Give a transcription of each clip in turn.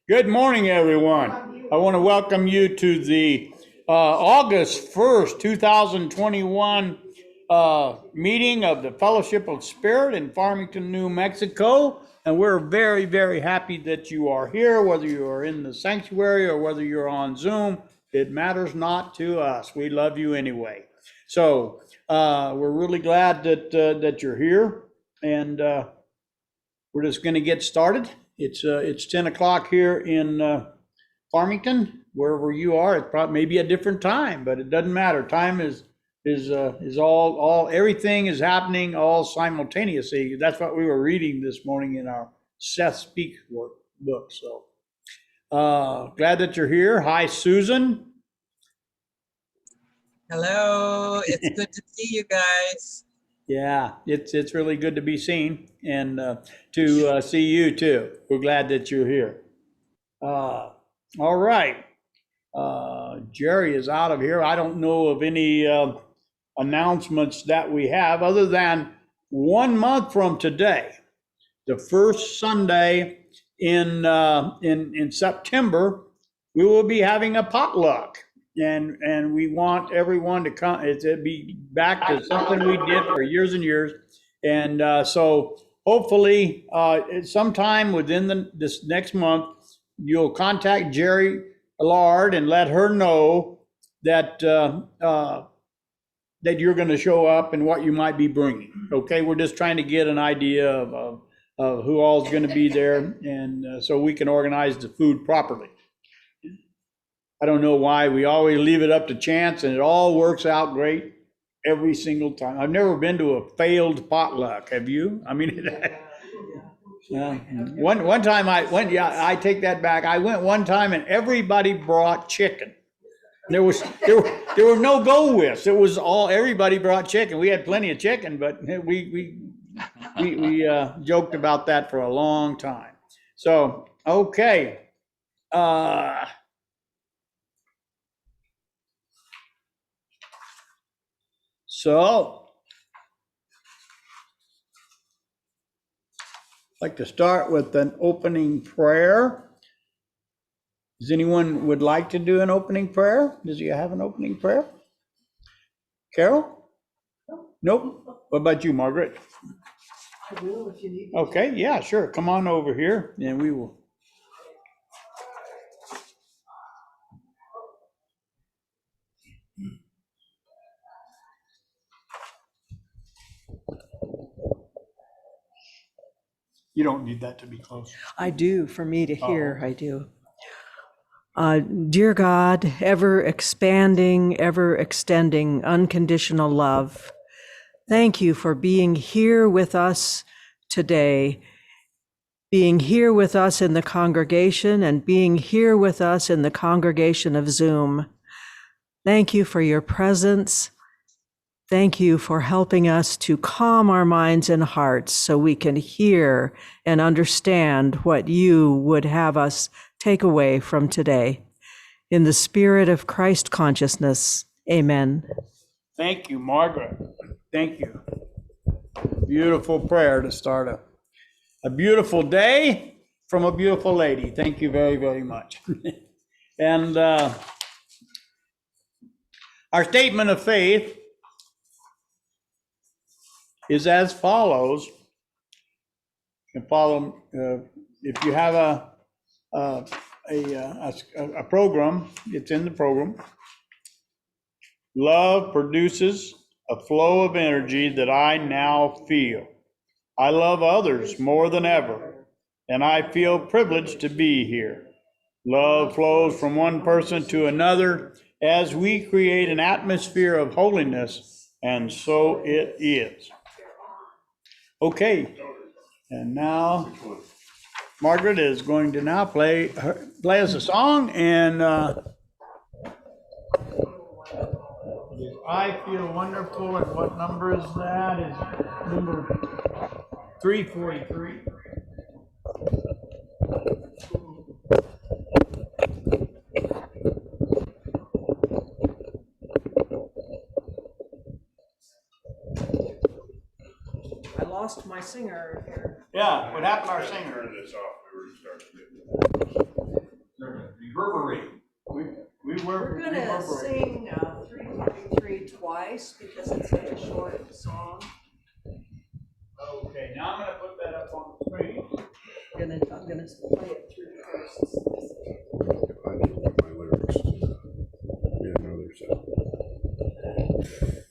Good morning, everyone. I want to welcome you to the August 1st, 2021 meeting of the Fellowship of Spirit in Farmington, New Mexico. And we're very, very happy that you are here, whether you are in the sanctuary or whether you're on Zoom. It matters not to us. We love you anyway. So we're really glad that you're here. And we're just going to get started. It's 10 o'clock here in Farmington, wherever you are. It probably may be a different time, but it doesn't matter. Time is all everything is happening all simultaneously. That's what we were reading this morning in our Seth Speaks book. So glad that you're here. Hi, Susan. Hello, it's good to see you guys. Yeah, it's really good to be seen and to see you too. We're glad that you're here. All right. Jerry is out of here. I don't know of any announcements that we have other than 1 month from today, the first Sunday in September, we will be having a potluck. And we want everyone to come, to be back to something we did for years and years. And so hopefully sometime within this next month, you'll contact Jerry Allard and let her know that that you're going to show up and what you might be bringing. Okay, we're just trying to get an idea of who all is going to be there, and so we can organize the food properly. I don't know why we always leave it up to chance, and it all works out great every single time. I've never been to a failed potluck. Have you? I mean, one time I went. Yeah, I take that back. I went one time, and everybody brought chicken. There were no go-withs. It was all, everybody brought chicken. We had plenty of chicken, but we joked about that for a long time. So okay. So, I'd like to start with an opening prayer. Does anyone would like to do an opening prayer? Does you have an opening prayer? Carol? Nope. What about you, Margaret? I will if you need. Okay, yeah, sure. Come on over here and we will. You don't need that to be close. I do, for me to hear, I do. Dear God, ever expanding, ever extending, unconditional love, thank you for being here with us today, being here with us in the congregation and being here with us in the congregation of Zoom. Thank you for your presence. Thank you for helping us to calm our minds and hearts so we can hear and understand what you would have us take away from today. In the spirit of Christ consciousness, amen. Thank you, Margaret. Thank you. Beautiful prayer to start a beautiful day from a beautiful lady. Thank you very, very much. And our statement of faith is as follows. You can follow if you have a program. It's in the program. Love produces a flow of energy that I now feel. I love others more than ever, and I feel privileged to be here. Love flows from one person to another as we create an atmosphere of holiness, and so it is. Okay, and now Margaret is going to now play us a song, and I Feel Wonderful, and what number is that? Is number 343. I lost my singer here. Yeah, what happened to our singer? Turn this off, we were starting to. Reverberate. We were. We're gonna sing 343 twice because it's such a short song. Okay, now I'm gonna put that up on the screen. I'm gonna play it through first. I need to put my lyrics in another set. Go ahead.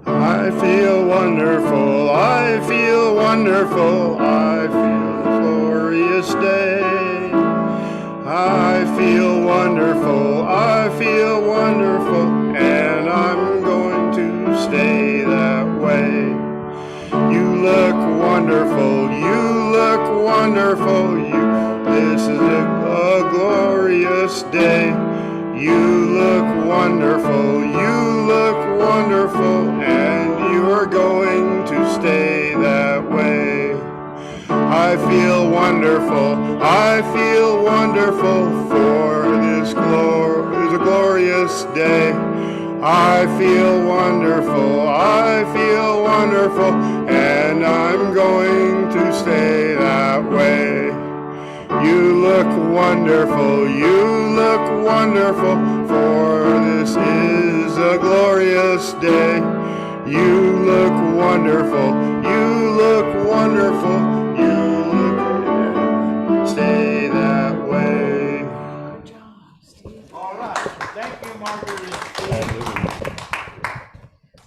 I feel wonderful, I feel wonderful, I feel a glorious day. I feel wonderful, I feel wonderful, and I'm going to stay that way. You look wonderful, you look wonderful, this is a glorious day. You look wonderful, you look wonderful, and you are going to stay that way. I feel wonderful, I feel wonderful, for this is a glorious day. I feel wonderful, I feel wonderful, and I'm going to stay that way. You look wonderful, you look wonderful, for this is a glorious day. You look wonderful, you look wonderful, stay that way. Good job, Steve. All right, thank you, Marguerite.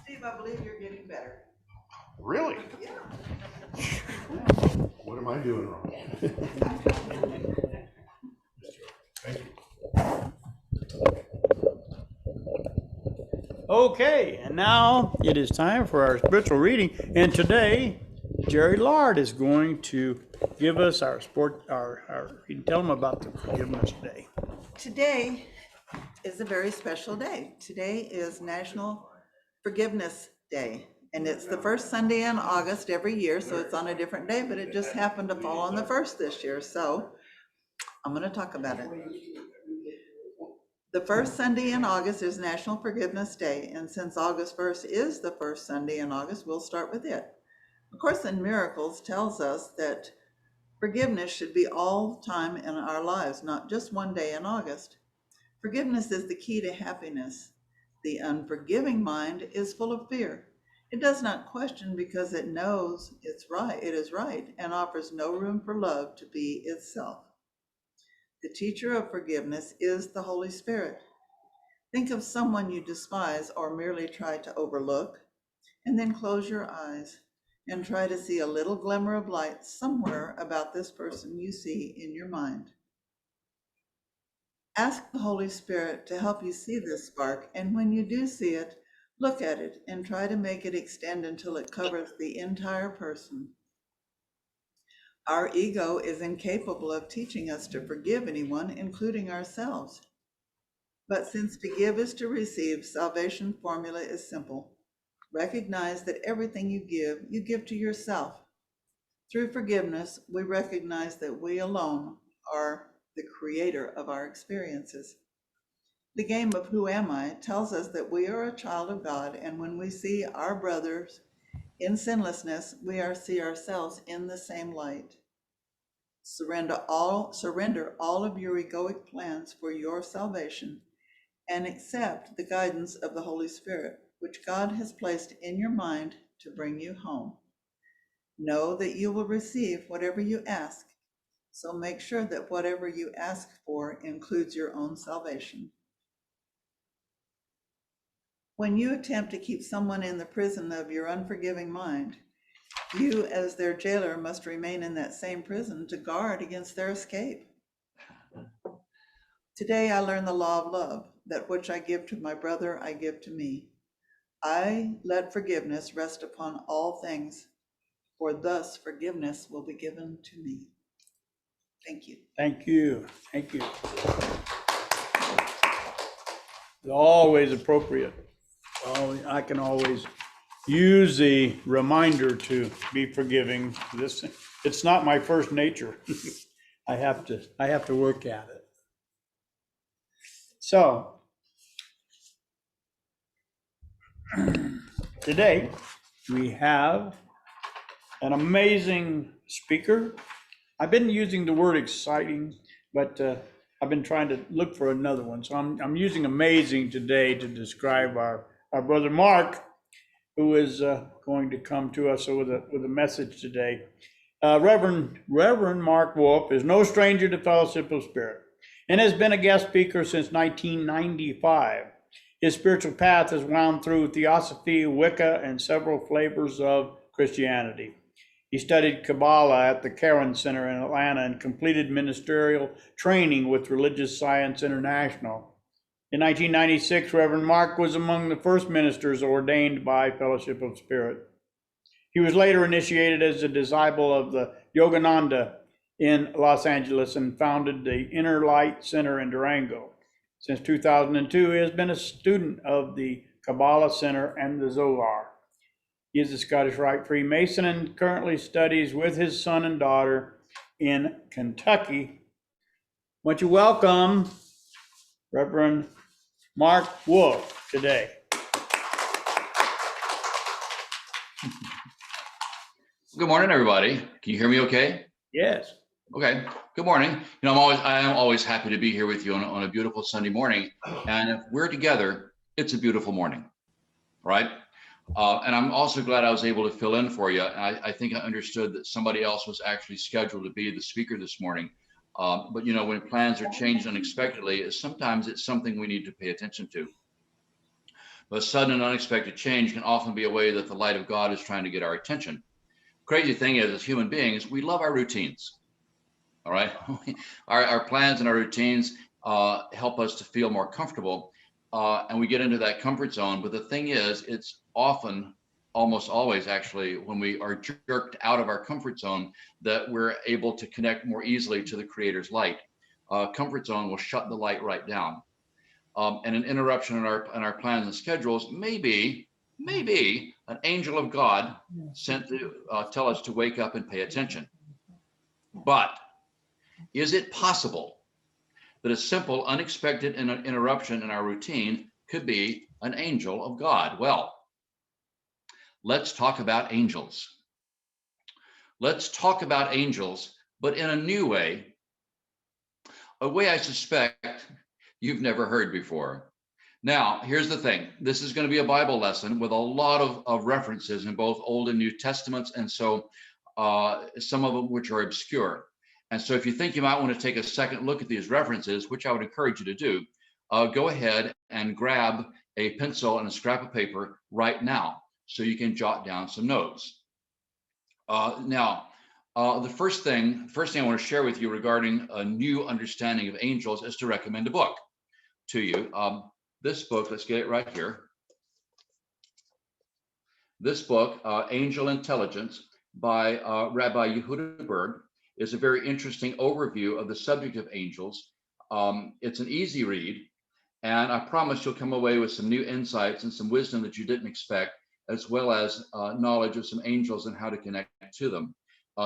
Steve, I believe you're getting better. Really? Yeah. What am I doing wrong? Thank you. Okay, and now it is time for our spiritual reading. And today, Jerry Lard is going to give us our you can tell them about the Forgiveness Day. Today is a very special day. Today is National Forgiveness Day, and it's the first Sunday in August every year, so it's on a different day, but it just happened to fall on the first this year, so I'm going to talk about it. The first Sunday in August is National Forgiveness Day, and since August 1st is the first Sunday in August, we'll start with it. A Course in Miracles tells us that forgiveness should be all time in our lives, not just one day in August. Forgiveness is the key to happiness. The unforgiving mind is full of fear. It does not question because it knows it is right, and offers no room for love to be itself. The teacher of forgiveness is the Holy Spirit. Think of someone you despise or merely try to overlook, and then close your eyes and try to see a little glimmer of light somewhere about this person you see in your mind. Ask the Holy Spirit to help you see this spark, and when you do see it, look at it and try to make it extend until it covers the entire person. Our ego is incapable of teaching us to forgive anyone, including ourselves. But since to give is to receive, salvation formula is simple. Recognize that everything you give to yourself. Through forgiveness, we recognize that we alone are the creator of our experiences. The game of Who Am I tells us that we are a child of God, and when we see our brothers in sinlessness, we see ourselves in the same light. Surrender all of your egoic plans for your salvation and accept the guidance of the Holy Spirit, which God has placed in your mind to bring you home. Know that you will receive whatever you ask, so make sure that whatever you ask for includes your own salvation. When you attempt to keep someone in the prison of your unforgiving mind, you, as their jailer, must remain in that same prison to guard against their escape. Today, I learned the law of love, that which I give to my brother, I give to me. I let forgiveness rest upon all things. for thus forgiveness will be given to me. Thank you. Thank you. Thank you. It's always appropriate. I can always use the reminder to be forgiving. It's not my first nature. I have to work at it. So today we have an amazing speaker. I've been using the word exciting, but I've been trying to look for another one. So I'm using amazing today to describe our brother Mark, who is going to come to us with a message today. Reverend Mark Wolf is no stranger to Fellowship of Spirit and has been a guest speaker since 1995. His spiritual path has wound through Theosophy, Wicca, and several flavors of Christianity. He studied Kabbalah at the Karen Center in Atlanta and completed ministerial training with Religious Science International. In 1996, Reverend Mark was among the first ministers ordained by Fellowship of Spirit. He was later initiated as a disciple of the Yogananda in Los Angeles and founded the Inner Light Center in Durango. Since 2002, he has been a student of the Kabbalah Center and the Zohar. He is a Scottish Rite Freemason and currently studies with his son and daughter in Kentucky. Why don't you welcome Reverend Mark Wolf today. Good morning, everybody. Can you hear me okay? Yes. Okay. Good morning. You know, I am always happy to be here with you on a beautiful Sunday morning. And if we're together, it's a beautiful morning, right? And I'm also glad I was able to fill in for you. I think I understood that somebody else was actually scheduled to be the speaker this morning. But you know, when plans are changed unexpectedly, sometimes it's something we need to pay attention to. But sudden and unexpected change can often be a way that the light of God is trying to get our attention. Crazy thing is, as human beings, we love our routines. All right, our plans and our routines help us to feel more comfortable, and we get into that comfort zone. But the thing is, it's often, almost always actually, when we are jerked out of our comfort zone, that we're able to connect more easily to the Creator's light. Comfort zone will shut the light right down, and an interruption in our plans and schedules may be an angel of God sent to tell us to wake up and pay attention. But is it possible that a simple, unexpected interruption in our routine could be an angel of God? Well, let's talk about angels. Let's talk about angels, but in a new way, a way I suspect you've never heard before. Now, here's the thing. This is going to be a Bible lesson with a lot of references in both Old and New Testaments, and so some of them which are obscure. And so if you think you might want to take a second look at these references, which I would encourage you to do, go ahead and grab a pencil and a scrap of paper right now so you can jot down some notes. The first thing I want to share with you regarding a new understanding of angels is to recommend a book to you. This book, let's get it right here. This book, Angel Intelligence by Rabbi Yehuda Berg, is a very interesting overview of the subject of angels. It's an easy read, and I promise you'll come away with some new insights and some wisdom that you didn't expect, as well as knowledge of some angels and how to connect to them.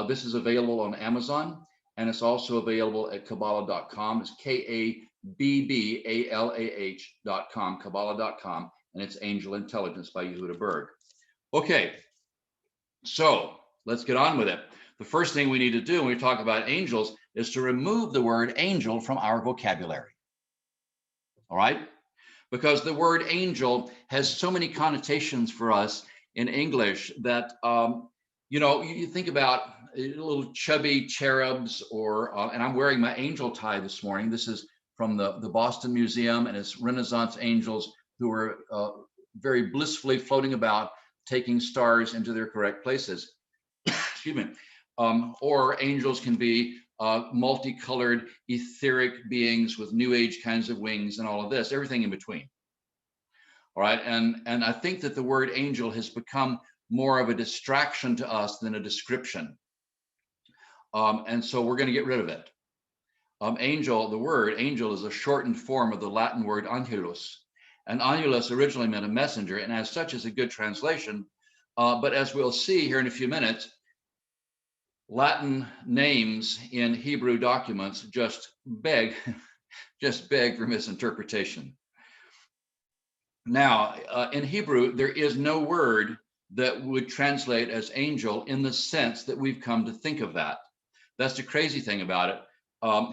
This is available on Amazon, and it's also available at Kabbalah.com. It's KABBALAH.com, Kabbalah.com, and it's Angel Intelligence by Yehuda Berg. Okay, so let's get on with it. The first thing we need to do when we talk about angels is to remove the word angel from our vocabulary. All right? Because the word angel has so many connotations for us in English that, you know, you think about little chubby cherubs, or, and I'm wearing my angel tie this morning. This is from the Boston Museum, and it's Renaissance angels who were very blissfully floating about, taking stars into their correct places. Excuse me. Or angels can be multicolored, etheric beings with new age kinds of wings and all of this, everything in between. All right, and I think that the word angel has become more of a distraction to us than a description. And so we're going to get rid of it. Angel, the word angel, is a shortened form of the Latin word angelus. And angelus originally meant a messenger, and as such is a good translation. But as we'll see here in a few minutes, Latin names in Hebrew documents just beg for misinterpretation. Now, in Hebrew, there is no word that would translate as angel in the sense that we've come to think of that. That's the crazy thing about it.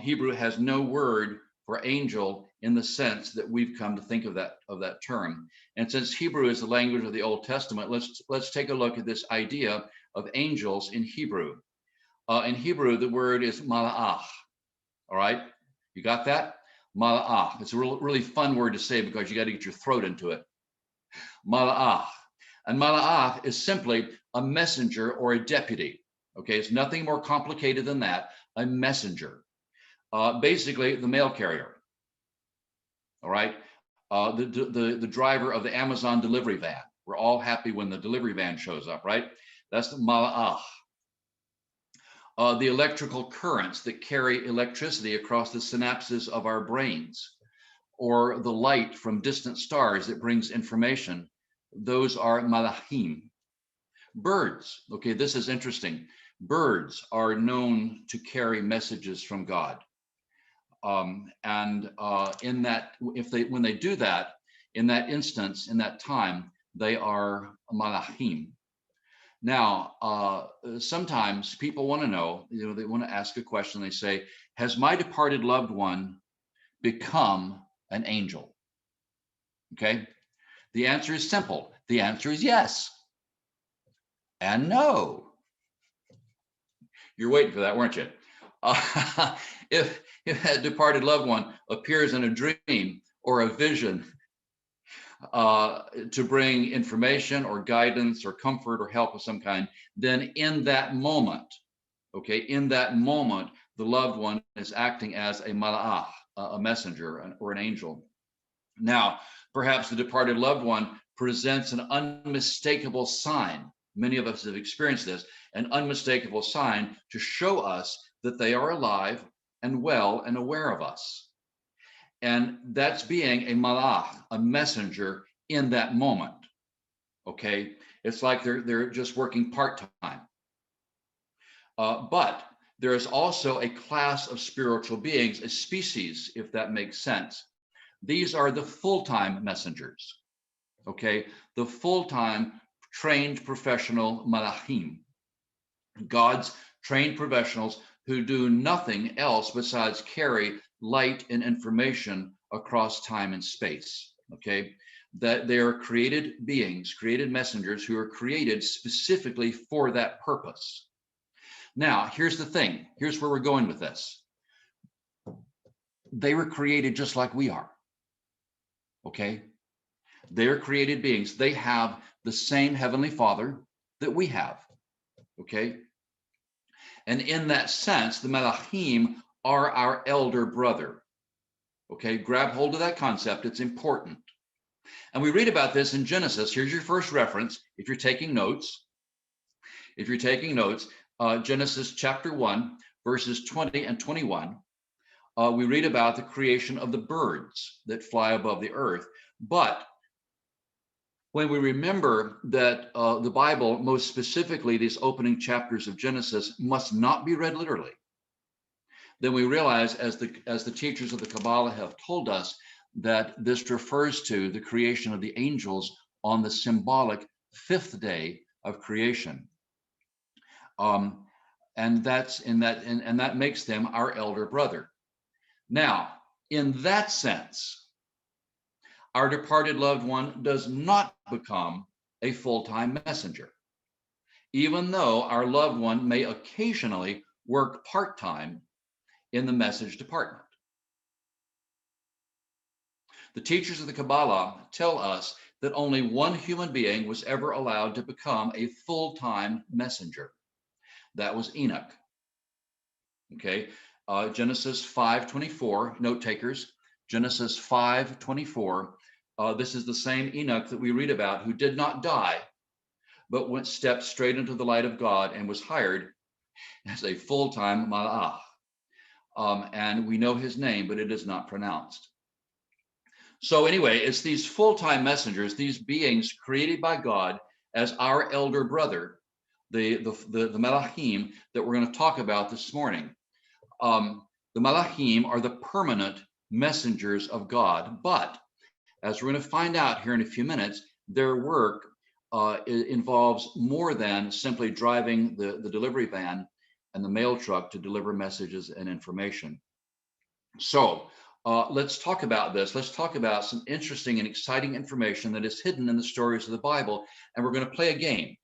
Hebrew has no word for angel in the sense that we've come to think of that term. And since Hebrew is the language of the Old Testament, let's take a look at this idea of angels in Hebrew. In Hebrew, the word is mala'ach. All right, you got that? Mala'ach. It's a really fun word to say because you got to get your throat into it. Mala'ach. And mala'ach is simply a messenger or a deputy. Okay, it's nothing more complicated than that. A messenger. Basically, the mail carrier. All right, the driver of the Amazon delivery van. We're all happy when the delivery van shows up, right? That's the mala'ach. The electrical currents that carry electricity across the synapses of our brains, or the light from distant stars that brings information, those are malachim. Birds, okay, this is interesting. Birds are known to carry messages from God. In that, when they do that, in that instance, in that time, they are malachim. Now, sometimes people want to know, they want to ask a question. They say, has my departed loved one become an angel? Okay. The answer is simple. The answer is yes and no. You're waiting for that, weren't you? If that departed loved one appears in a dream or a vision, to bring information or guidance or comfort or help of some kind, then in that moment, okay, in that moment, the loved one is acting as a mala'ach, a messenger or an angel. Now, perhaps the departed loved one presents an unmistakable sign. Many of us have experienced this, an unmistakable sign to show us that they are alive and well and aware of us. And that's being a malach, a messenger in that moment. Okay, it's like they're just working part-time. But there is also a class of spiritual beings, a species, if that makes sense. These are the full-time messengers. Okay, the full-time trained professional malachim, God's trained professionals who do nothing else besides carry light and information across time and space. Okay, that they are created beings, created messengers who are created specifically for that purpose. Now, here's the thing. Here's where we're going with this. They were created just like we are. Okay, they're created beings. They have the same Heavenly Father that we have. Okay, and in that sense, the malachim are our elder brother. Okay, grab hold of that concept. It's important. And we read about this in Genesis. Here's your first reference. If you're taking notes, Genesis chapter 1, verses 20 and 21, we read about the creation of the birds that fly above the earth. But when we remember that the Bible, most specifically these opening chapters of Genesis, must not be read literally, then we realize, as the teachers of the Kabbalah have told us, that this refers to the creation of the angels on the symbolic fifth day of creation, and that makes them our elder brother. Now, in that sense, our departed loved one does not become a full-time messenger, even though our loved one may occasionally work part-time in the message department. The teachers of the Kabbalah tell us that only one human being was ever allowed to become a full-time messenger. That was Enoch. Okay, Genesis 5:24, note takers, Genesis 5:24. This is the same Enoch that we read about, who did not die, but stepped straight into the light of God and was hired as a full-time malach. And we know his name, but it is not pronounced. So anyway, it's these full-time messengers, these beings created by God as our elder brother, the Malachim that we're going to talk about this morning. The Malachim are the permanent messengers of God, but as we're going to find out here in a few minutes, their work involves more than simply driving the delivery van and the mail truck to deliver messages and information. So let's talk about this. Let's talk about some interesting and exciting information that is hidden in the stories of the Bible, and we're going to play a game.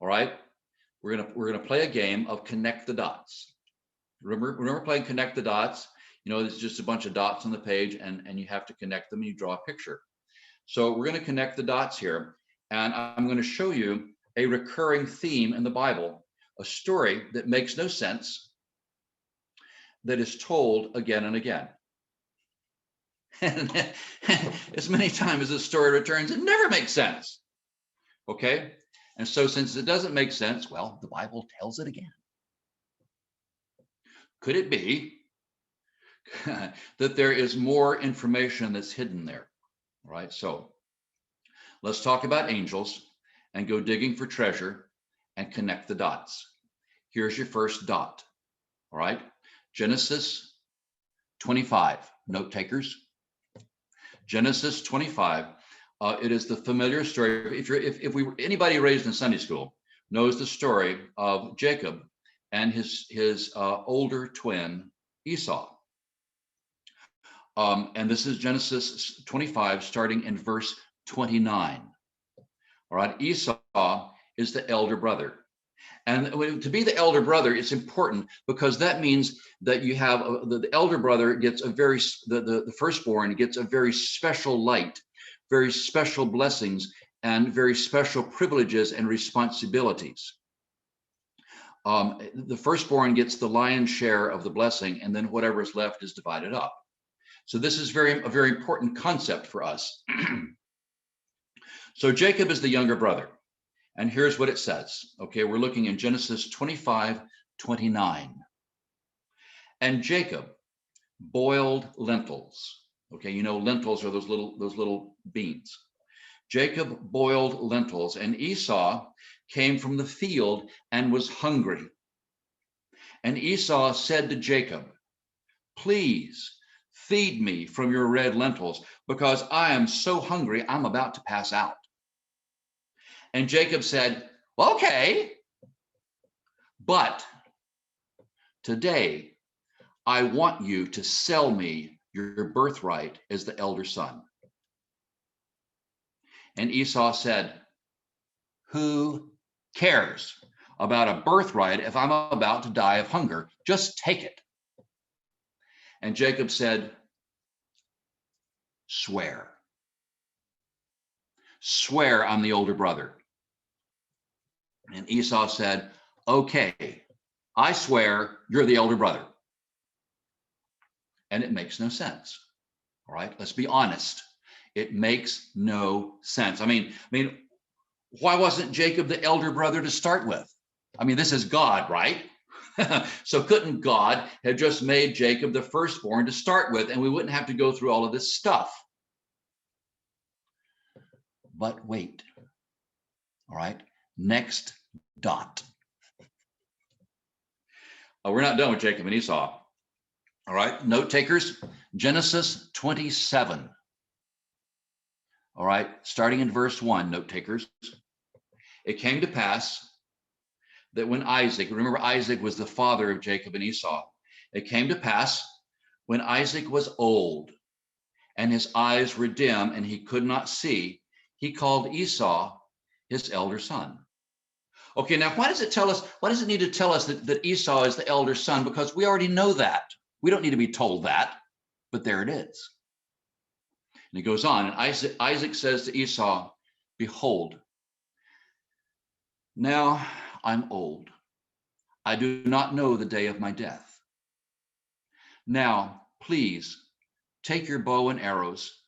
All right, we're gonna play a game of connect the dots. Remember playing connect the dots? You know, it's just a bunch of dots on the page, and you have to connect them and you draw a picture. So we're going to connect the dots here, and I'm going to show you a recurring theme in the Bible, a story that makes no sense, that is told again and again. And as many times as the story returns, it never makes sense. Okay? And so since it doesn't make sense, well, the Bible tells it again. Could it be that there is more information that's hidden there? All right, so let's talk about angels and go digging for treasure and connect the dots. Here's your first dot. All right, Genesis 25. Note takers. Genesis 25. It is the familiar story. If we were anybody raised in Sunday school knows the story of Jacob and his older twin Esau. And this is Genesis 25, starting in verse 29. All right, Esau is the elder brother. And to be the elder brother, it's important because that means that you have the elder brother gets the firstborn gets a very special light, very special blessings, and very special privileges and responsibilities. The firstborn gets the lion's share of the blessing, and then whatever is left is divided up. So this is a very important concept for us. So Jacob is the younger brother. And here's what it says. Okay, we're looking in Genesis 25:29. And Jacob boiled lentils. Okay, you know lentils are those little beans. Jacob boiled lentils, and Esau came from the field and was hungry. And Esau said to Jacob, "Please feed me from your red lentils, because I am so hungry I'm about to pass out." And Jacob said, "Well, okay, but today I want you to sell me your birthright as the elder son." And Esau said, "Who cares about a birthright if I'm about to die of hunger? Just take it." And Jacob said, "Swear. Swear I'm the older brother." And Esau said, "Okay, I swear you're the elder brother." And it makes no sense. All right, let's be honest. It makes no sense. I mean, why wasn't Jacob the elder brother to start with? I mean, this is God, right? So couldn't God have just made Jacob the firstborn to start with, and we wouldn't have to go through all of this stuff? But wait. All right, next dot. We're not done with Jacob and Esau. All right, note takers, Genesis 27. All right, starting in verse 1, note takers. It came to pass that when Isaac, remember Isaac was the father of Jacob and Esau. It came to pass when Isaac was old and his eyes were dim and he could not see, he called Esau his elder son. Okay, now why does it need to tell us that Esau is the elder son? Because we already know that. We don't need to be told that, but there it is. And he goes on, and Isaac says to Esau, "Behold, now I'm old. I do not know the day of my death. Now, please take your bow and arrows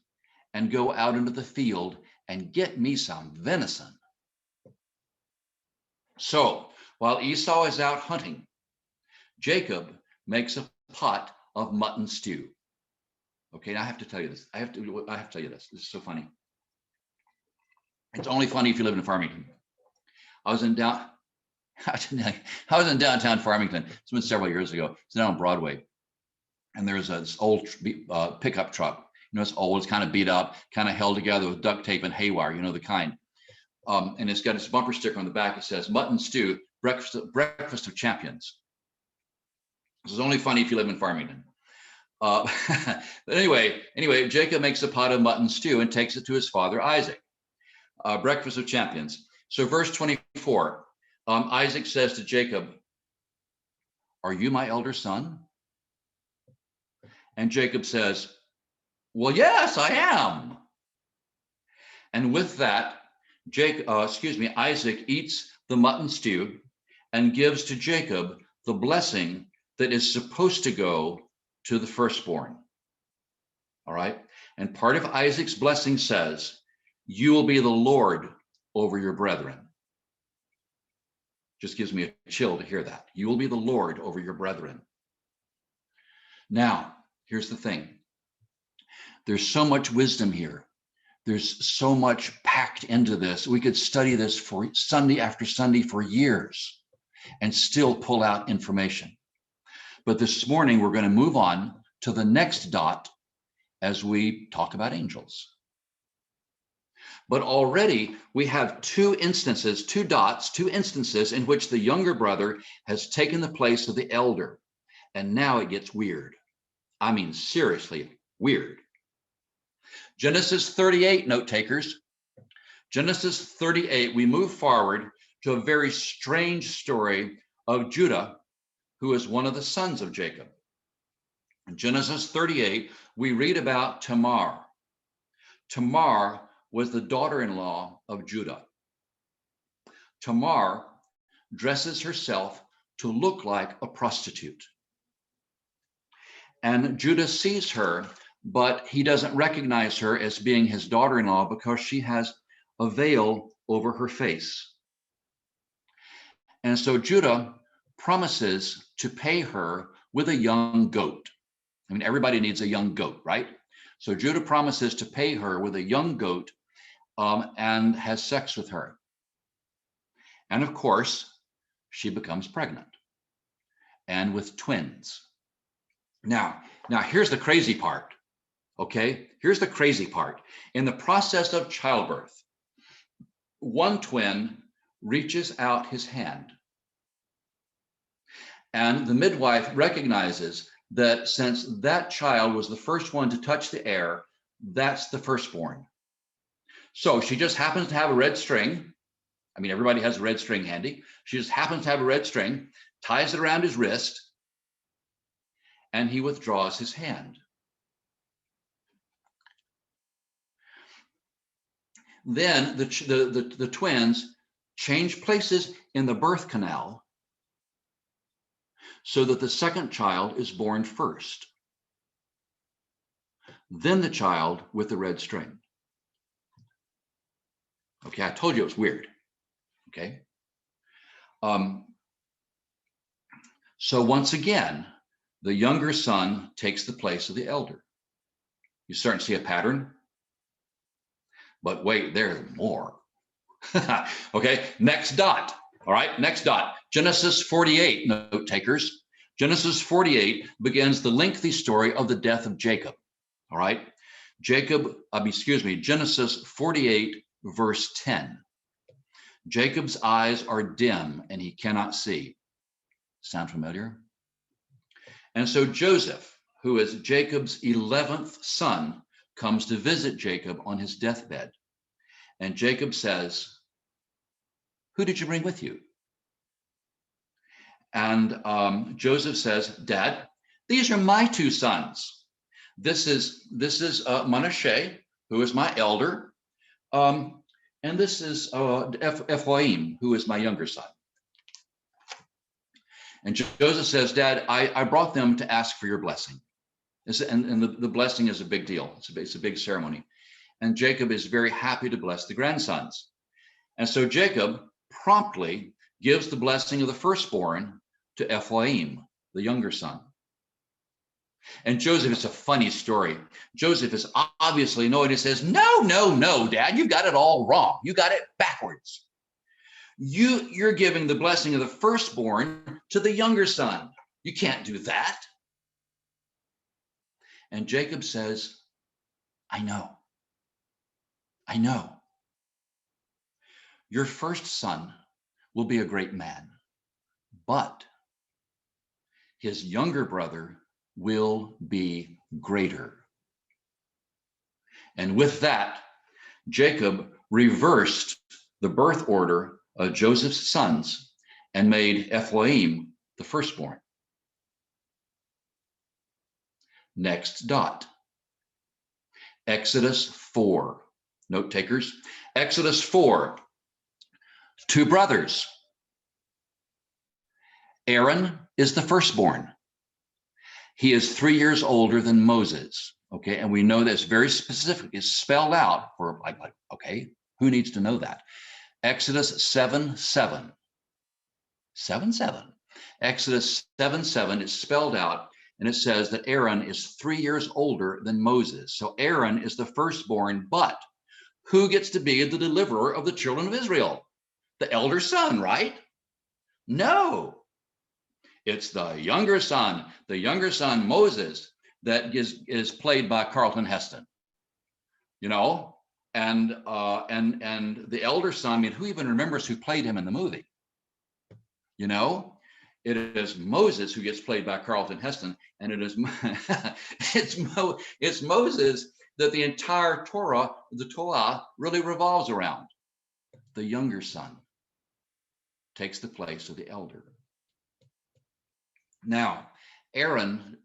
and go out into the field and get me some venison So while Esau is out hunting, Jacob makes a pot of mutton stew. Okay, now I have to tell you this. I have to tell you this. This is so funny. It's only funny if you live in Farmington. I was in downtown Farmington. It's been several years ago. It's down on Broadway, and there's this old pickup truck. You know, it's old. It's kind of beat up, kind of held together with duct tape and haywire. You know, the kind. And it's got its bumper sticker on the back. It says "Mutton Stew, breakfast of champions." This is only funny if you live in Farmington. But anyway, Jacob makes a pot of mutton stew and takes it to his father Isaac. Breakfast of champions. So verse 24, Isaac says to Jacob, "Are you my elder son?" And Jacob says, "Well, yes, I am." And with that, Isaac eats the mutton stew and gives to Jacob the blessing that is supposed to go to the firstborn. All right. And part of Isaac's blessing says, "You will be the Lord over your brethren." Just gives me a chill to hear that. You will be the Lord over your brethren. Now, here's the thing. There's so much wisdom here. There's so much packed into this. We could study this for Sunday after Sunday for years and still pull out information. But this morning, we're going to move on to the next dot as we talk about angels. But already we have two instances in which the younger brother has taken the place of the elder. And now it gets weird. I mean, seriously weird. Genesis 38, note takers. Genesis 38, we move forward to a very strange story of Judah, who is one of the sons of Jacob. In Genesis 38, we read about Tamar. Tamar was the daughter-in-law of Judah. Tamar dresses herself to look like a prostitute. And Judah sees her, but he doesn't recognize her as being his daughter-in-law because she has a veil over her face. And so Judah promises to pay her with a young goat. I mean, everybody needs a young goat, right? So Judah promises to pay her with a young goat and has sex with her. And of course, she becomes pregnant and with twins. Now here's the crazy part, okay? Here's the crazy part. In the process of childbirth, one twin reaches out his hand. And the midwife recognizes that since that child was the first one to touch the air, that's the firstborn. So she just happens to have a red string. I mean, everybody has a red string handy. She just happens to have a red string, ties it around his wrist, and he withdraws his hand. Then the twins change places in the birth canal so that the second child is born first. Then the child with the red string. Okay, I told you it was weird. Okay. So once again, the younger son takes the place of the elder. You start to see a pattern. But wait, there's more. Okay, next dot. All right, next dot. Genesis 48, note takers. Genesis 48 begins the lengthy story of the death of Jacob. All right, Genesis 48, verse 10. Jacob's eyes are dim and he cannot see. Sound familiar? And so Joseph, who is Jacob's 11th son, comes to visit Jacob on his deathbed. And Jacob says, "Who did you bring with you?" And Joseph says, "Dad, these are my two sons. This is Manasseh, who is my elder, and this is Ephraim, who is my younger son." And Joseph says, "Dad, I brought them to ask for your blessing." And the blessing is a big deal. It's a big ceremony. And Jacob is very happy to bless the grandsons. And so Jacob promptly gives the blessing of the firstborn to Ephraim, the younger son. And Joseph, it's a funny story. Joseph is obviously knowing. He says, no, no, no, Dad, you got it all wrong. You got it backwards. You're giving the blessing of the firstborn to the younger son. You can't do that. And Jacob says, I know. I know. Your first son will be a great man, but his younger brother will be greater. And with that, Jacob reversed the birth order of Joseph's sons and made Ephraim the firstborn. Next dot. Exodus 4. Note takers. Exodus 4. 2 brothers. Aaron is the firstborn. He is 3 years older than Moses. Okay, and we know that's very specific. It's spelled out for like, okay, who needs to know that? Exodus 7:7. 7:7. Exodus 7:7 is spelled out, and it says that Aaron is 3 years older than Moses. So Aaron is the firstborn, but who gets to be the deliverer of the children of Israel? The elder son, right? No. It's the younger son Moses, that is played by Carlton Heston. You know, and the elder son, I mean, who even remembers who played him in the movie? You know, it is Moses who gets played by Carlton Heston, and it is it's Moses that the entire the Torah really revolves around. The younger son takes the place of the elder. Now, Aaron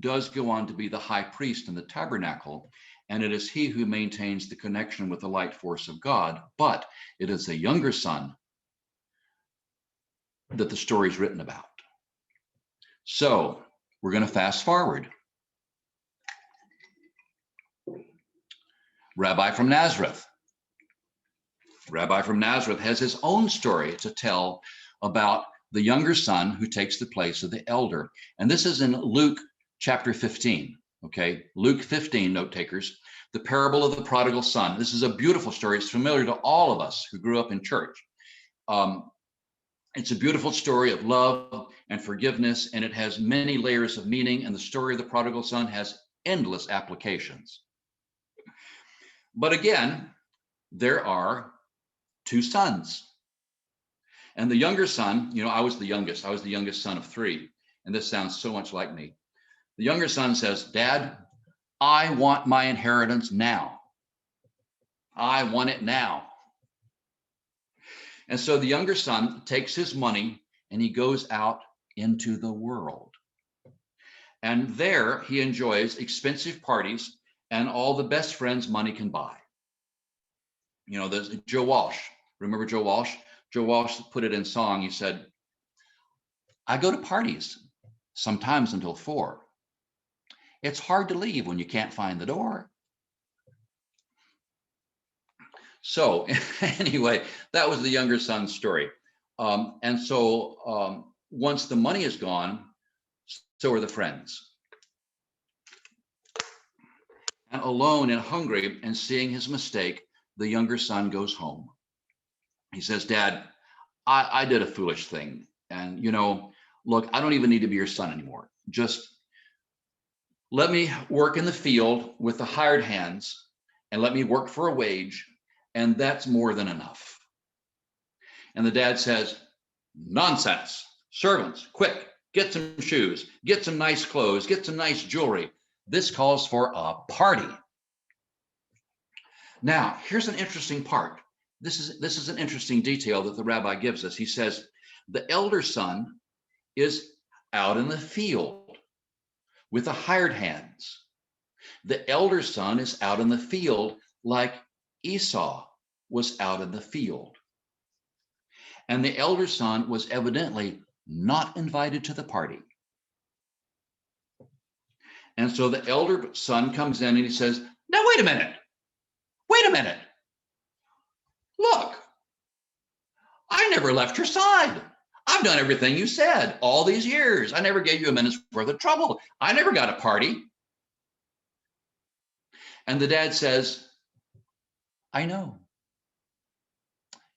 does go on to be the high priest in the tabernacle, and it is he who maintains the connection with the light force of God, but it is the younger son that the story is written about. So we're going to fast forward. Rabbi from Nazareth. Rabbi from Nazareth has his own story to tell about the younger son who takes the place of the elder. And this is in Luke chapter 15, okay? Luke 15, note takers, the parable of the prodigal son. This is a beautiful story. It's familiar to all of us who grew up in church. It's a beautiful story of love and forgiveness, and it has many layers of meaning, and the story of the prodigal son has endless applications. But again, there are 2 sons. And the younger son, you know, I was the youngest son of 3. And this sounds so much like me. The younger son says, Dad, I want my inheritance now. I want it now. And so the younger son takes his money and he goes out into the world. And there he enjoys expensive parties and all the best friends money can buy. You know, there's Joe Walsh. Remember Joe Walsh? Joe Walsh put it in song. He said, I go to parties, sometimes until 4. It's hard to leave when you can't find the door. So anyway, that was the younger son's story. And so once the money is gone, so are the friends. And alone and hungry and seeing his mistake, the younger son goes home. He says, Dad, I did a foolish thing. And, you know, look, I don't even need to be your son anymore. Just let me work in the field with the hired hands and let me work for a wage. And that's more than enough. And the dad says, nonsense. Servants, quick, get some shoes, get some nice clothes, get some nice jewelry. This calls for a party. Now, here's an interesting part. This is an interesting detail that the rabbi gives us. He says, the elder son is out in the field with the hired hands. The elder son is out in the field like Esau was out in the field. And the elder son was evidently not invited to the party. And so the elder son comes in and he says, now, wait a minute. Look, I never left your side. I've done everything you said all these years. I never gave you a minute's worth of trouble. I never got a party. And the dad says, I know.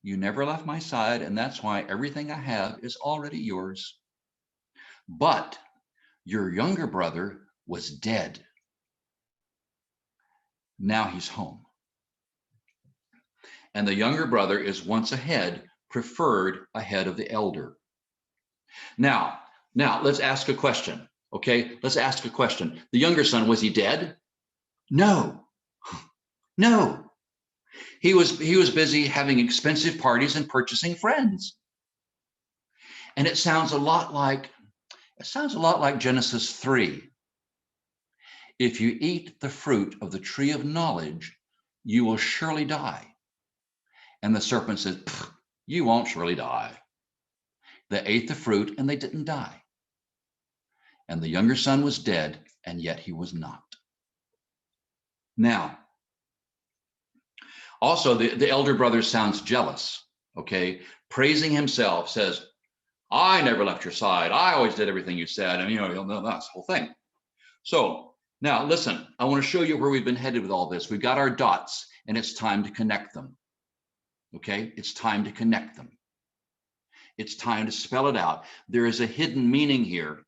You never left my side, and that's why everything I have is already yours. But your younger brother was dead. Now he's home. And the younger brother is once ahead, preferred ahead of the elder. Now, let's ask a question, okay? Let's ask a question. The younger son, was he dead? No, no. He was busy having expensive parties and purchasing friends. And it sounds a lot like Genesis 3. If you eat the fruit of the tree of knowledge, you will surely die. And the serpent says, you won't surely die. They ate the fruit and they didn't die. And the younger son was dead, and yet he was not. Now, also the elder brother sounds jealous, okay? Praising himself, says, I never left your side. I always did everything you said. And that's the whole thing. So now listen, I want to show you where we've been headed with all this. We've got our dots, and it's time to connect them. Okay, it's time to connect them. It's time to spell it out. There is a hidden meaning here.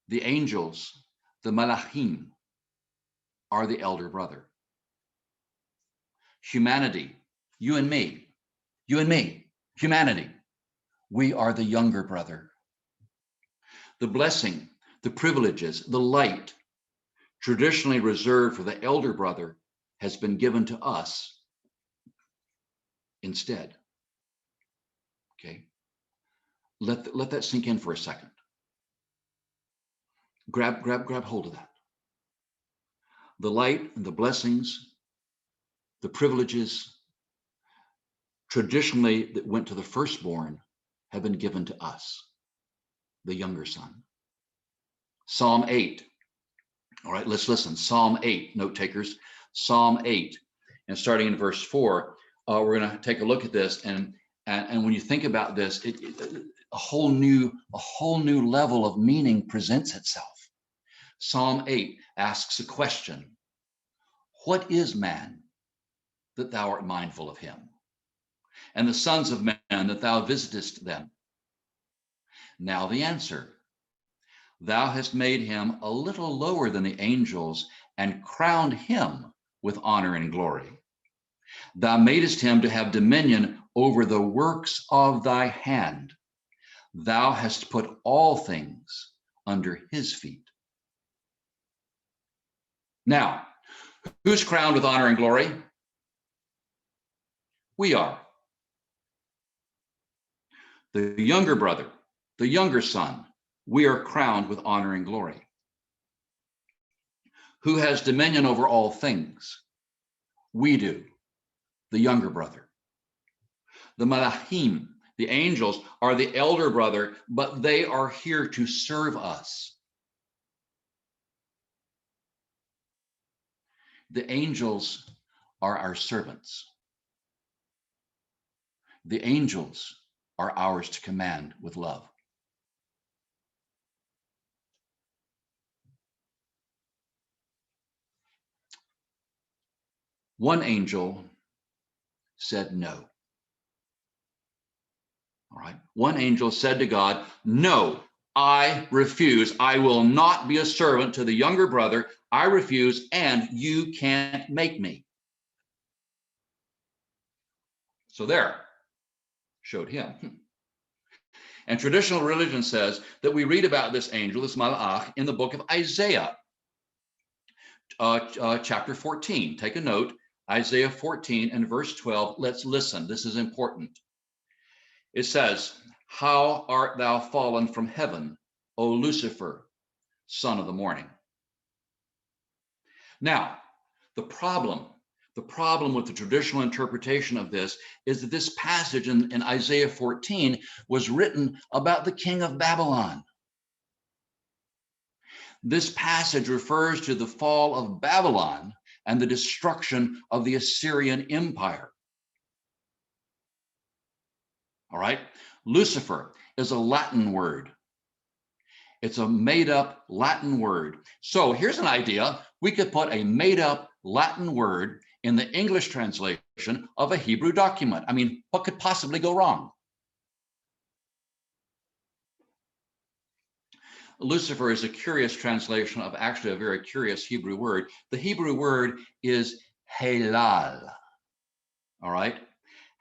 The angels, the malachim, are the elder brother. Humanity, you and me, humanity, we are the younger brother. The blessing, the privileges, the light, traditionally reserved for the elder brother, has been given to us instead. Okay, let that sink in for a second. Grab hold of that. The light and the blessings, the privileges, traditionally that went to the firstborn, have been given to us, the younger son. Psalm 8. All right, let's listen. Psalm 8, note takers. Psalm 8, and starting in verse 4, we're going to take a look at this, and when you think about this, a whole new level of meaning presents itself. Psalm 8 asks a question: what is man that thou art mindful of him, and the sons of man that thou visitest them? Now the answer: thou hast made him a little lower than the angels, and crowned him with honor and glory. Thou madest him to have dominion over the works of thy hand. Thou hast put all things under his feet. Now, who's crowned with honor and glory? We are. The younger brother, the younger son, we are crowned with honor and glory. Who has dominion over all things? We do, the younger brother. The malachim, the angels, are the elder brother, but they are here to serve us. The angels are our servants. The angels are ours to command with love. One angel said no. All right. One angel said to God, no, I refuse. I will not be a servant to the younger brother. I refuse, and you can't make me. So there, showed him. And traditional religion says that we read about this angel, this malach, in the book of Isaiah, chapter 14. Take a note, Isaiah 14 and verse 12. Let's listen. This is important. It says, how art thou fallen from heaven, O Lucifer, son of the morning? Now, the problem with the traditional interpretation of this is that this passage in Isaiah 14 was written about the king of Babylon. This passage refers to the fall of Babylon and the destruction of the Assyrian Empire. All right. Lucifer is a Latin word. It's a made up Latin word. So here's an idea. We could put a made up Latin word in the English translation of a Hebrew document. I mean, what could possibly go wrong? Lucifer is a curious translation of actually a very curious Hebrew word. The Hebrew word is Helal. All right.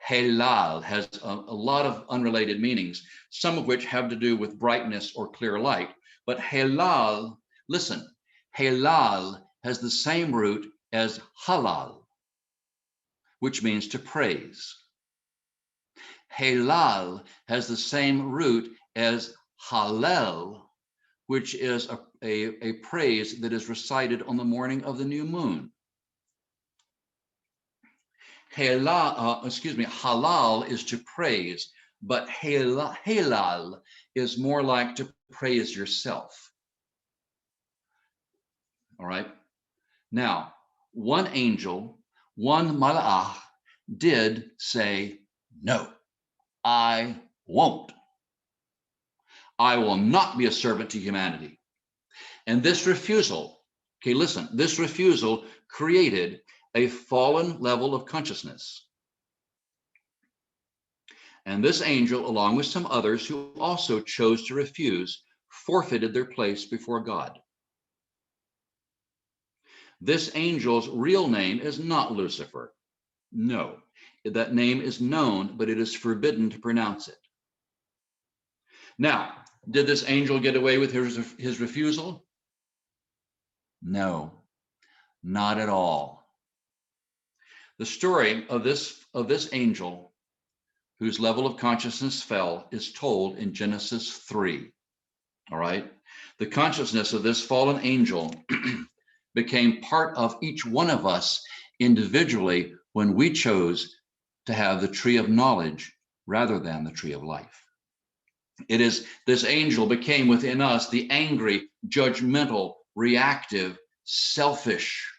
Helal has a lot of unrelated meanings, some of which have to do with brightness or clear light. But Helal, listen, Helal has the same root as halal, which means to praise. Helal has the same root as Hallel, which is a praise that is recited on the morning of the new moon. Halal is to praise, but halal is more like to praise yourself. All right. Now, one angel, one malach, did say, no, I won't. I will not be a servant to humanity. And this refusal, okay, listen, this refusal created a fallen level of consciousness. And this angel, along with some others who also chose to refuse, forfeited their place before God. This angel's real name is not Lucifer. No, that name is known, but it is forbidden to pronounce it. Now, did this angel get away with his refusal? No, not at all. The story of this angel whose level of consciousness fell is told in Genesis 3. All right. The consciousness of this fallen angel became part of each one of us individually when we chose to have the tree of knowledge rather than the tree of life. It is this angel became within us the angry, judgmental, reactive, selfish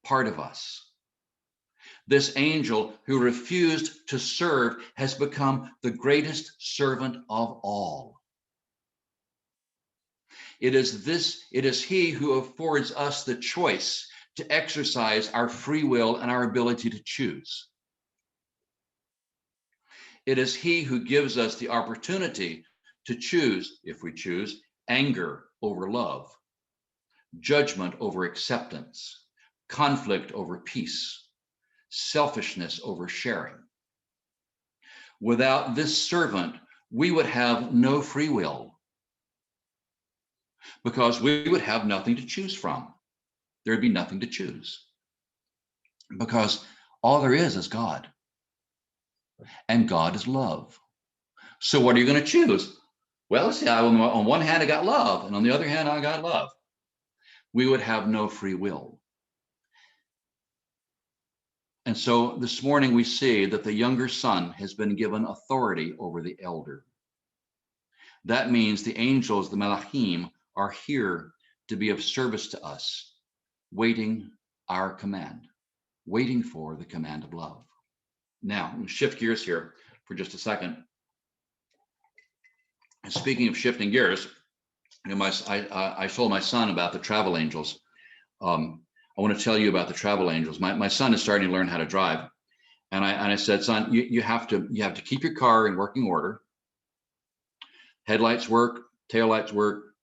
part of us. This angel who refused to serve has become the greatest servant of all. It is he who affords us the choice to exercise our free will and our ability to choose. It is he who gives us the opportunity to choose, if we choose, anger over love, judgment over acceptance, conflict over peace, selfishness over sharing. Without this servant, we would have no free will because we would have nothing to choose from. There'd be nothing to choose because all there is God, and God is love. So what are you going to choose? Well, let's see, on one hand, I got love, and on the other hand, I got love. We would have no free will. And so this morning we see that the younger son has been given authority over the elder. That means the angels, the malachim, are here to be of service to us, waiting our command, waiting for the command of love. Now, I'm going to shift gears here for just a second. And speaking of shifting gears, I told my son about the travel angels. I want to tell you about the travel angels. My son is starting to learn how to drive, and I said, son, you have to keep your car in working order. Headlights work, taillights work,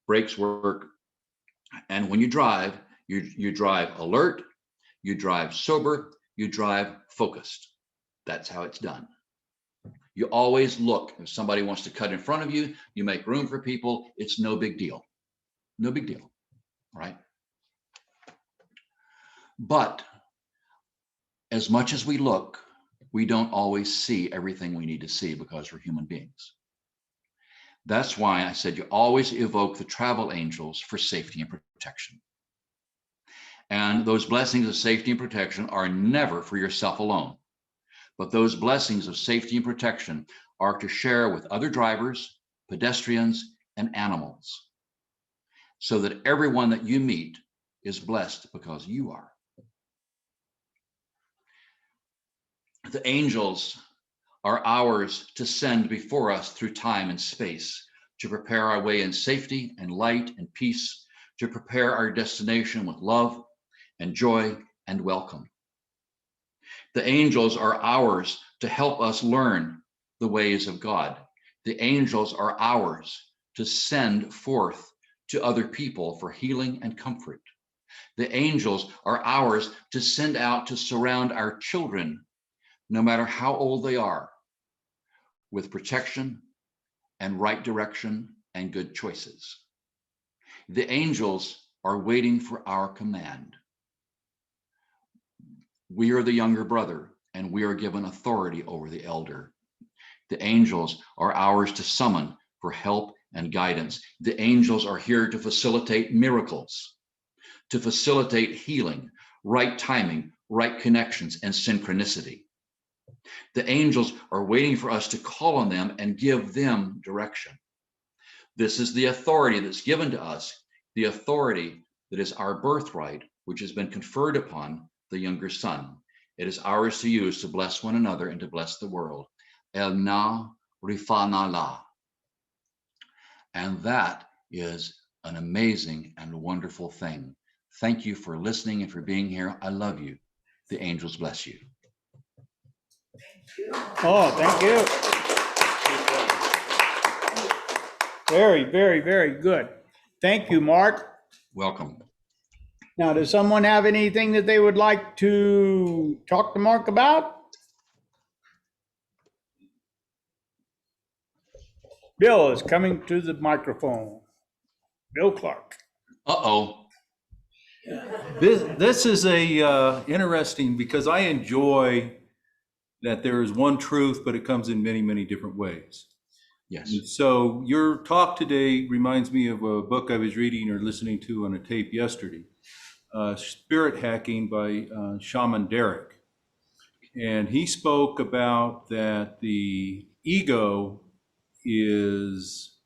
brakes work, and when you drive, you drive alert, you drive sober, you drive focused. That's how it's done. You always look. If somebody wants to cut in front of you, you make room for people. It's no big deal. No big deal, right? But as much as we look, we don't always see everything we need to see because we're human beings. That's why I said you always evoke the travel angels for safety and protection. And those blessings of safety and protection are never for yourself alone. But those blessings of safety and protection are to share with other drivers, pedestrians, and animals, so that everyone that you meet is blessed because you are. The angels are ours to send before us through time and space, to prepare our way in safety and light and peace, to prepare our destination with love and joy and welcome. The angels are ours to help us learn the ways of God. The angels are ours to send forth to other people for healing and comfort. The angels are ours to send out to surround our children, no matter how old they are, with protection and right direction and good choices. The angels are waiting for our command. We are the younger brother, and we are given authority over the elder. The angels are ours to summon for help and guidance. The angels are here to facilitate miracles, to facilitate healing, right timing, right connections, and synchronicity. The angels are waiting for us to call on them and give them direction. This is the authority that's given to us, the authority that is our birthright, which has been conferred upon the younger son. It is ours to use to bless one another and to bless the world. El na rifana la. And that is an amazing and wonderful thing. Thank you for listening and for being here. I love you. The angels bless you. Oh, thank you. Very, very, very good. Thank you, Mark. Welcome. Now, does someone have anything that they would like to talk to Mark about? Bill is coming to the microphone. Bill Clark. Uh-oh. This is a interesting, because I enjoy that there is one truth, but it comes in many, many different ways. Yes. And so your talk today reminds me of a book I was reading or listening to on a tape yesterday, Spirit Hacking by Shaman Derek. And he spoke about that the ego is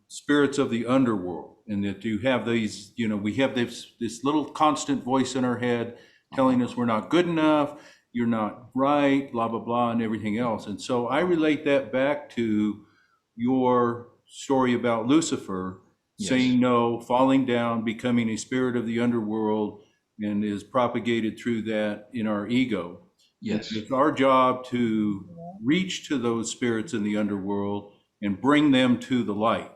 spirits of the underworld, and that you have these, we have this little constant voice in our head telling us we're not good enough, you're not right, blah, blah, blah, and everything else. And so I relate that back to your story about Lucifer, Yes. saying no, falling down, becoming a spirit of the underworld, and is propagated through that in our ego. Yes. It's our job to reach to those spirits in the underworld and bring them to the light.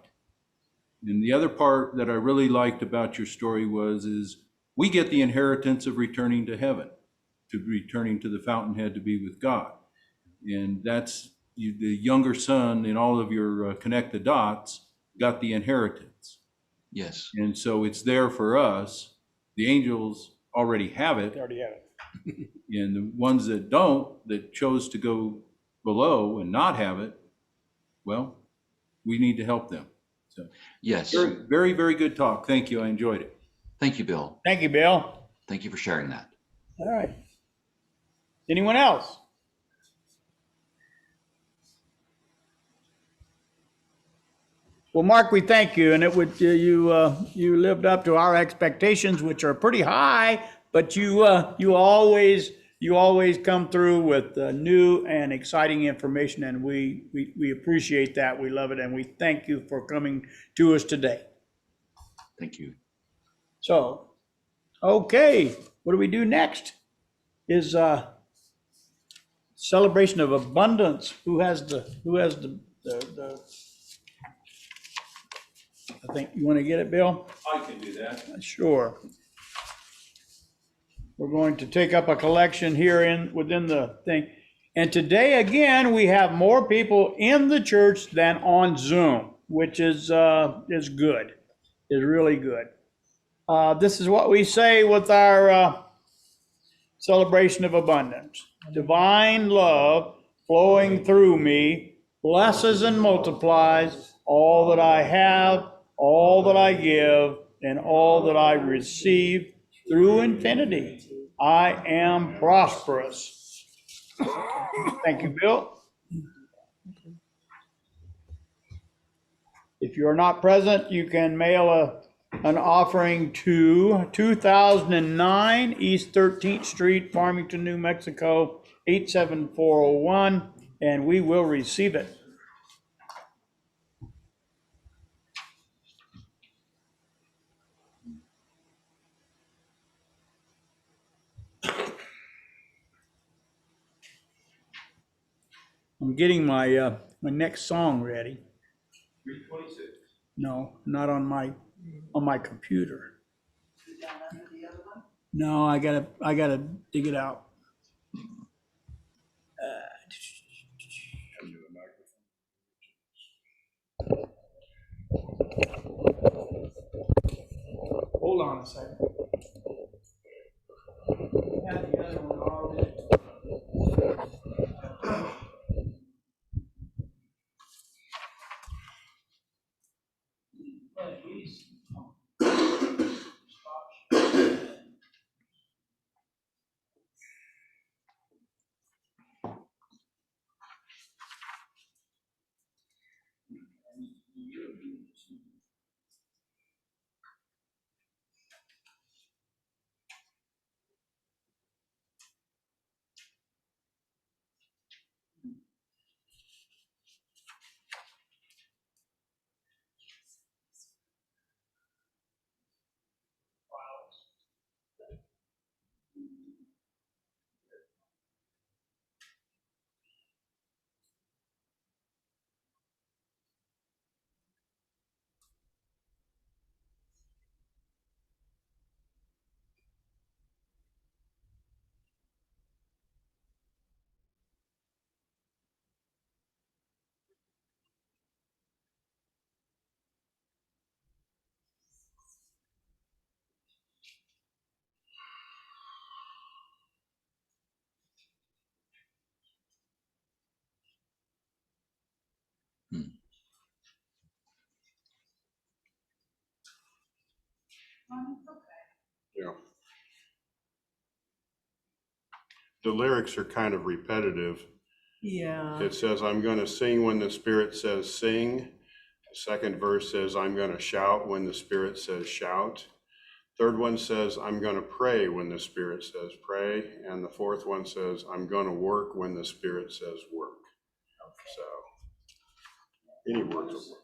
And the other part that I really liked about your story is we get the inheritance of returning to heaven, to returning to the fountainhead to be with God. And that's the younger son in all of your connect the dots got the inheritance. Yes. And so it's there for us. The angels already have it. They already have it. And the ones that don't, that chose to go below and not have it, well, we need to help them. So Yes. very, very, very good talk. Thank you. I enjoyed it. Thank you, Bill. Thank you, Bill. Thank you for sharing that. All right. Anyone else? Well, Mark, we thank you, and it would you lived up to our expectations, which are pretty high. But you always come through with new and exciting information, and we appreciate that. We love it, and we thank you for coming to us today. Thank you. So, okay, what do we do next? Is celebration of abundance. Who has the I think you want to get it, Bill? I can do that. Sure. We're going to take up a collection here within the thing. And today, again, we have more people in the church than on Zoom, which is good, is really good. This is what we say with our celebration of abundance. Divine love flowing through me blesses and multiplies all that I have, all that I give, and all that I receive through infinity. I am prosperous. Thank you, Bill. If you're not present, you can mail an offering to 2009 East 13th Street, Farmington, New Mexico, 87401, and we will receive it. I'm getting my my next song ready. 326. No, not on my computer. No, I gotta dig it out. Hold on a second. I had the other one already. Yeah. The lyrics are kind of repetitive. Yeah. It says, I'm going to sing when the Spirit says sing. The second verse says, I'm going to shout when the Spirit says shout. Third one says, I'm going to pray when the Spirit says pray. And the fourth one says, I'm going to work when the Spirit says work. So any words will work.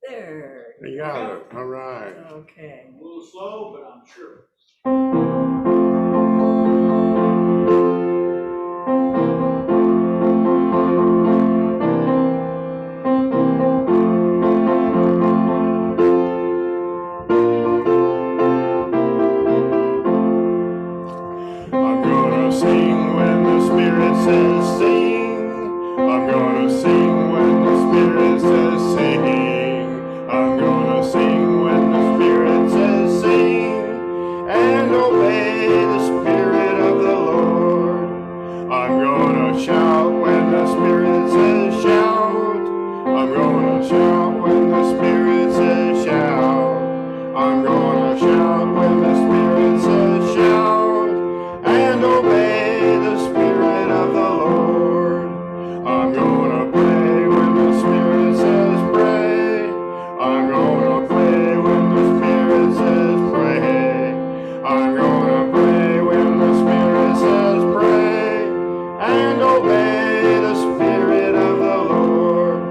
There. You got it. All right. Okay. A little slow, but I'm sure. I'm gonna sing when the Spirit says sing. I'm gonna sing when the Spirit says sing. I'm gonna sing when the Spirit says sing, and obey the Spirit of the Lord. I'm gonna shout when the Spirit says shout. I'm gonna shout when the Spirit says shout. I'm gonna shout when the Spirit says shout, and obey the Spirit of the Lord. I'm gonna pray when the Spirit says pray. I'm gonna pray when the Spirit says pray. I'm gonna pray when the Spirit says pray, and obey the Spirit of the Lord.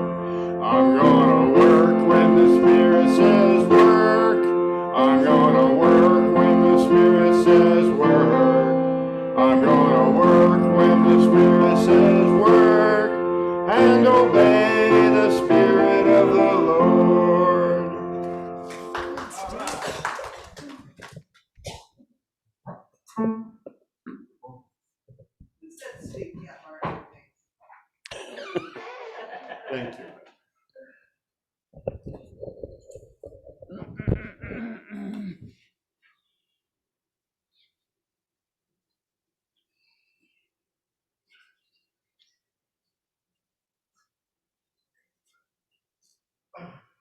I'm gonna work when the Spirit says work. I'm gonna work when the Spirit says work. I'm gonna work when the Spirit says work, and obey the Spirit of the Lord. Instead of speak, yeah, all right. Thank you.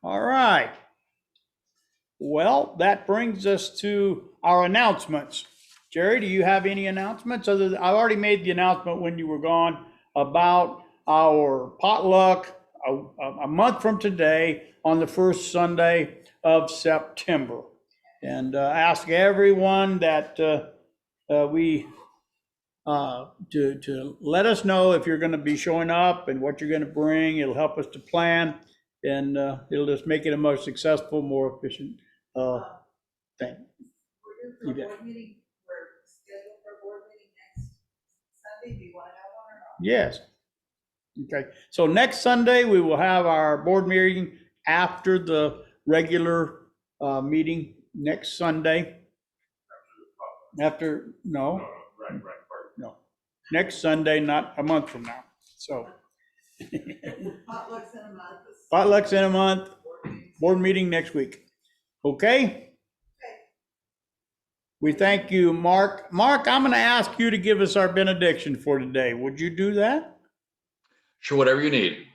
All right. Well, that brings us to our announcements. Jerry, do you have any announcements other than, I already made the announcement when you were gone about our potluck a month from today on the first Sunday of September. And ask everyone that to let us know if you're going to be showing up and what you're going to bring. It'll help us to plan, and it'll just make it a more successful, more efficient thing. You bet. We're scheduled for a board meeting next Sunday. Do you want to have one or not? Yes. Okay, so next Sunday, we will have our board meeting after the regular meeting next Sunday. No, next Sunday, not a month from now. So Potlucks in a month. potlucks in a month, board meeting next week. Okay? We thank you, Mark. Mark, I'm going to ask you to give us our benediction for today. Would you do that? Sure, whatever you need.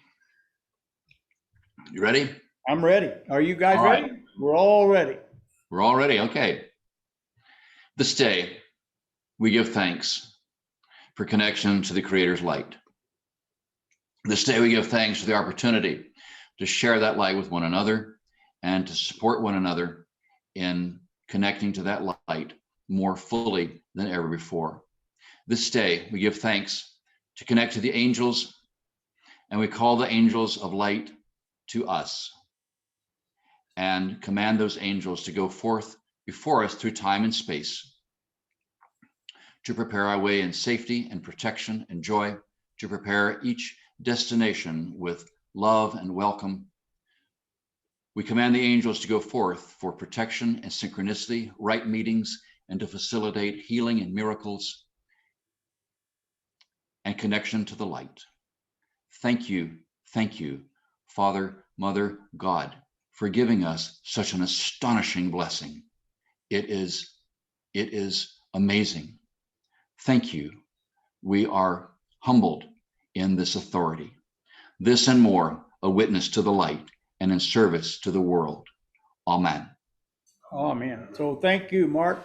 You ready? I'm ready. Are you guys All right. ready? We're all ready. We're all ready. Okay. This day, we give thanks for connection to the Creator's light. This day, we give thanks for the opportunity to share that light with one another and to support one another in connecting to that light more fully than ever before. This day, we give thanks to connect to the angels, and we call the angels of light to us and command those angels to go forth before us through time and space to prepare our way in safety and protection and joy, to prepare each destination with love and welcome. We command the angels to go forth for protection and synchronicity, right meetings, and to facilitate healing and miracles and connection to the light. Thank you, Father, Mother, God, for giving us such an astonishing blessing. It is amazing. Thank you. We are humbled in this authority. This and more, a witness to the light and in service to the world. Amen. Amen. So thank you, Mark.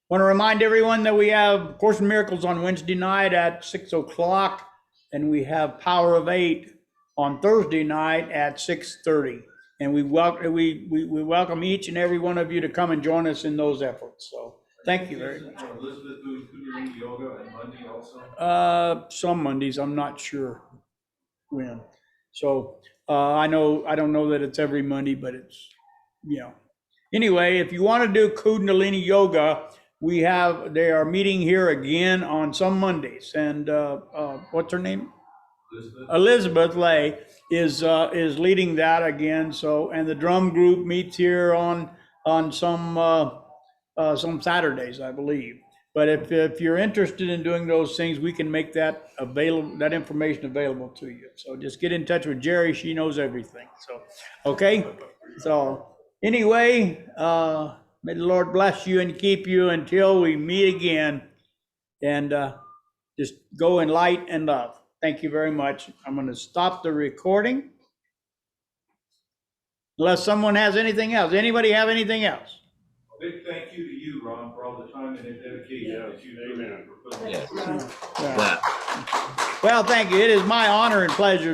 Want to remind everyone that we have Course in Miracles on Wednesday night at 6 o'clock, and we have Power of 8 on Thursday night at 6:30. And we welcome each and every one of you to come and join us in those efforts. So thank you very much. Elizabeth doing Kundalini yoga on Monday also? Some Mondays, I'm not sure when. So I don't know that it's every Monday, but it's, Anyway, if you want to do Kundalini yoga, they are meeting here again on some Mondays. And what's her name? Elizabeth Lay is leading that again. So, and the drum group meets here on some Saturdays, I believe. But if you're interested in doing those things, we can make that information available to you. So just get in touch with Jerry. She knows everything. So, okay. So anyway, may the Lord bless you and keep you until we meet again. And just go in light and love. Thank you very much. I'm going to stop the recording. Unless someone has anything else. Anybody have anything else? A big thank you to you, Ron, for all the time and dedication that you do. Yes. Well, thank you. It is my honor and pleasure